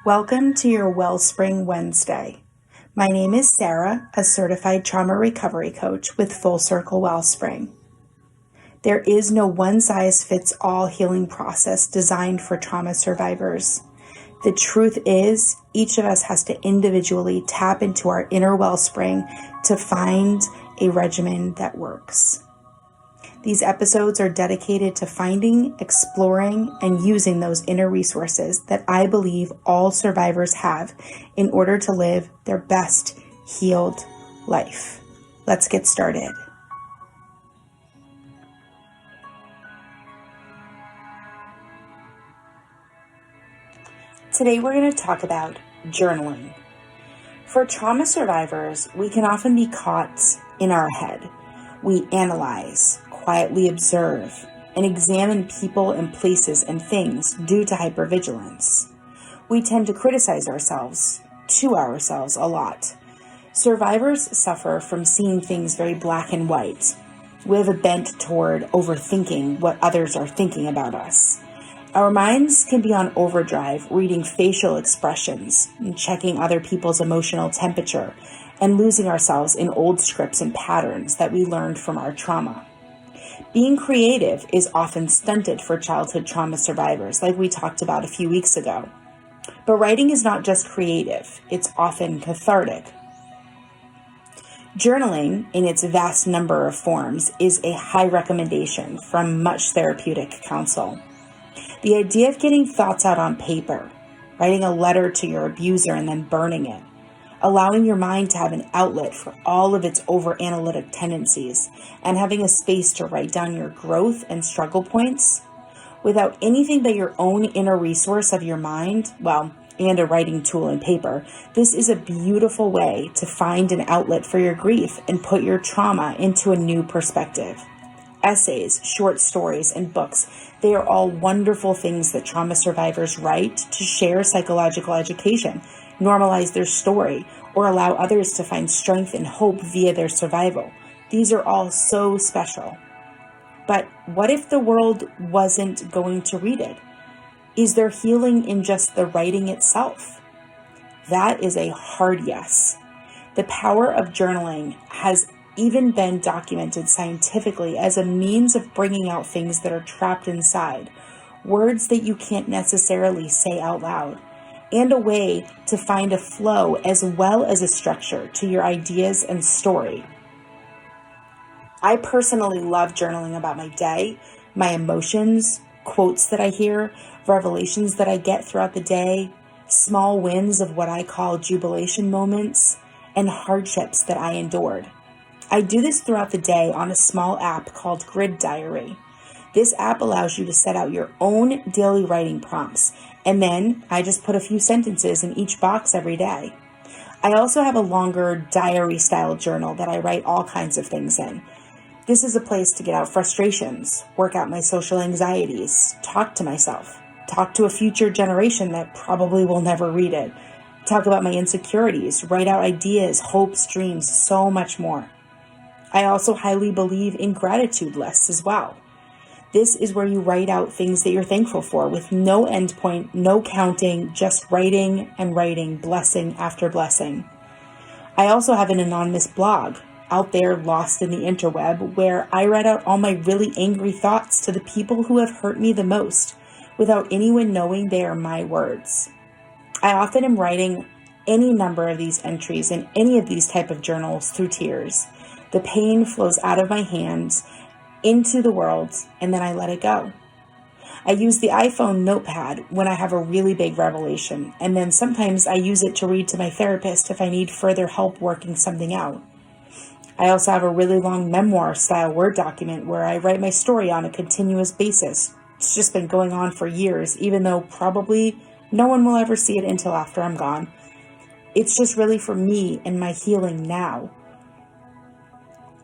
Welcome to your Wellspring Wednesday. My name is Sara, a certified trauma recovery coach with Full Circle Wellspring. There is no one-size-fits-all healing process designed for trauma survivors. The truth is, each of us has to individually tap into our inner wellspring to find a regimen that works. These episodes are dedicated to finding, exploring, and using those inner resources that I believe all survivors have in order to live their best healed life. Let's get started. Today we're going to talk about journaling. For trauma survivors, we can often be caught in our head. We analyze, quietly observe, and examine people and places and things due to hypervigilance. We tend to criticize ourselves a lot. Survivors suffer from seeing things very black and white. We have a bent toward overthinking what others are thinking about us. Our minds can be on overdrive, reading facial expressions and checking other people's emotional temperature and losing ourselves in old scripts and patterns that we learned from our trauma. Being creative is often stunted for childhood trauma survivors, like we talked about a few weeks ago. But writing is not just creative, it's often cathartic. Journaling, in its vast number of forms, is a high recommendation from much therapeutic counsel. The idea of getting thoughts out on paper, writing a letter to your abuser and then burning it, allowing your mind to have an outlet for all of its over-analytic tendencies, and having a space to write down your growth and struggle points, without anything but your own inner resource of your mind, and a writing tool and paper, this is a beautiful way to find an outlet for your grief and put your trauma into a new perspective. Essays, short stories, and books, they are all wonderful things that trauma survivors write to share psychological education, normalize their story, or allow others to find strength and hope via their survival. These are all so special. But what if the world wasn't going to read it? Is there healing in just the writing itself? That is a hard yes. The power of journaling has even been documented scientifically as a means of bringing out things that are trapped inside, words that you can't necessarily say out loud, and a way to find a flow as well as a structure to your ideas and story. I personally love journaling about my day, my emotions, quotes that I hear, revelations that I get throughout the day, small wins of what I call jubilation moments, and hardships that I endured. I do this throughout the day on a small app called Grid Diary. This app allows you to set out your own daily writing prompts, and then I just put a few sentences in each box every day. I also have a longer diary-style journal that I write all kinds of things in. This is a place to get out frustrations, work out my social anxieties, talk to myself, talk to a future generation that probably will never read it, talk about my insecurities, write out ideas, hopes, dreams, so much more. I also highly believe in gratitude lists as well. This is where you write out things that you're thankful for with no endpoint, no counting, just writing and writing, blessing after blessing. I also have an anonymous blog out there lost in the interweb where I write out all my really angry thoughts to the people who have hurt me the most without anyone knowing they are my words. I often am writing any number of these entries in any of these type of journals through tears. The pain flows out of my hands into the world, and then I let it go. I use the iPhone notepad when I have a really big revelation, and then sometimes I use it to read to my therapist if I need further help working something out. I also have a really long memoir-style Word document where I write my story on a continuous basis. It's just been going on for years, even though probably no one will ever see it until after I'm gone. It's just really for me and my healing now.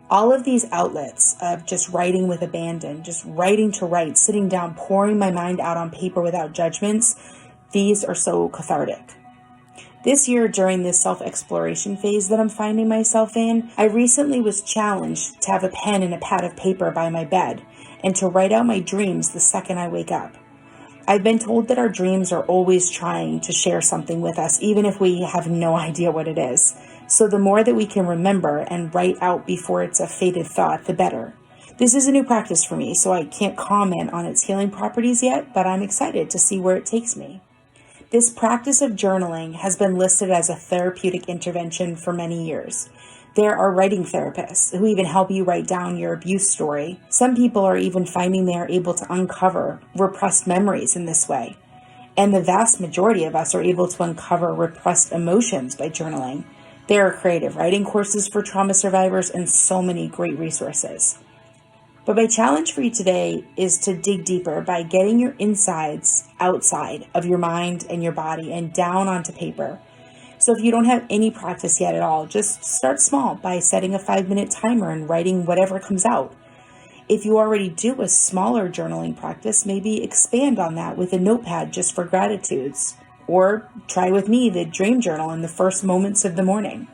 All of these outlets of just writing with abandon, just writing to write, sitting down, pouring my mind out on paper without judgments, these are so cathartic. This year, during this self-exploration phase that I'm finding myself in, I recently was challenged to have a pen and a pad of paper by my bed and to write out my dreams the second I wake up. I've been told that our dreams are always trying to share something with us, even if we have no idea what it is. So the more that we can remember and write out before it's a faded thought, the better. This is a new practice for me, so I can't comment on its healing properties yet, but I'm excited to see where it takes me. This practice of journaling has been listed as a therapeutic intervention for many years. There are writing therapists who even help you write down your abuse story. Some people are even finding they are able to uncover repressed memories in this way. And the vast majority of us are able to uncover repressed emotions by journaling. There are creative writing courses for trauma survivors and so many great resources. But my challenge for you today is to dig deeper by getting your insides outside of your mind and your body and down onto paper. So if you don't have any practice yet at all, just start small by setting a 5-minute timer and writing whatever comes out. If you already do a smaller journaling practice, maybe expand on that with a notepad just for gratitudes. Or try with me the dream journal in the first moments of the morning.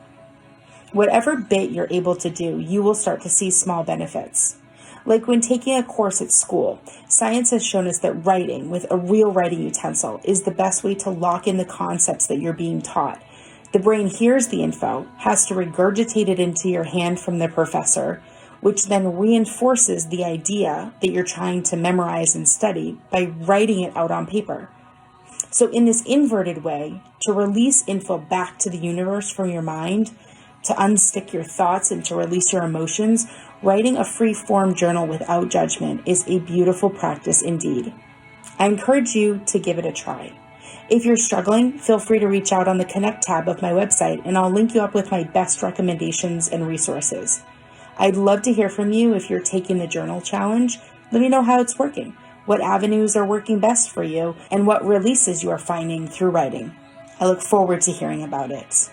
Whatever bit you're able to do, you will start to see small benefits. Like when taking a course at school, science has shown us that writing with a real writing utensil is the best way to lock in the concepts that you're being taught. The brain hears the info, has to regurgitate it into your hand from the professor, which then reinforces the idea that you're trying to memorize and study by writing it out on paper. So in this inverted way, to release info back to the universe from your mind, to unstick your thoughts and to release your emotions, writing a free-form journal without judgment is a beautiful practice indeed. I encourage you to give it a try. If you're struggling, feel free to reach out on the Connect tab of my website, and I'll link you up with my best recommendations and resources. I'd love to hear from you if you're taking the journal challenge. Let me know how it's working, what avenues are working best for you, and what releases you are finding through writing. I look forward to hearing about it.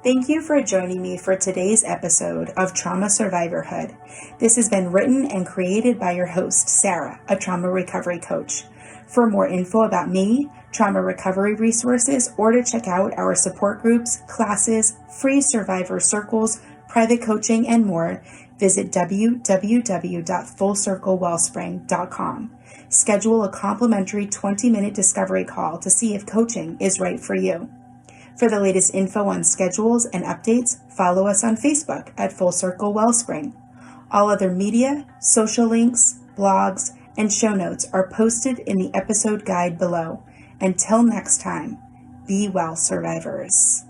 Thank you for joining me for today's episode of Trauma Survivorhood. This has been written and created by your host, Sara, a trauma recovery coach. For more info about me, trauma recovery resources, or to check out our support groups, classes, free survivor circles, private coaching, and more, visit www.fullcirclewellspring.com. Schedule a complimentary 20-minute discovery call to see if coaching is right for you. For the latest info on schedules and updates, follow us on Facebook at Full Circle Wellspring. All other media, social links, blogs, and show notes are posted in the episode guide below. Until next time, be well, survivors.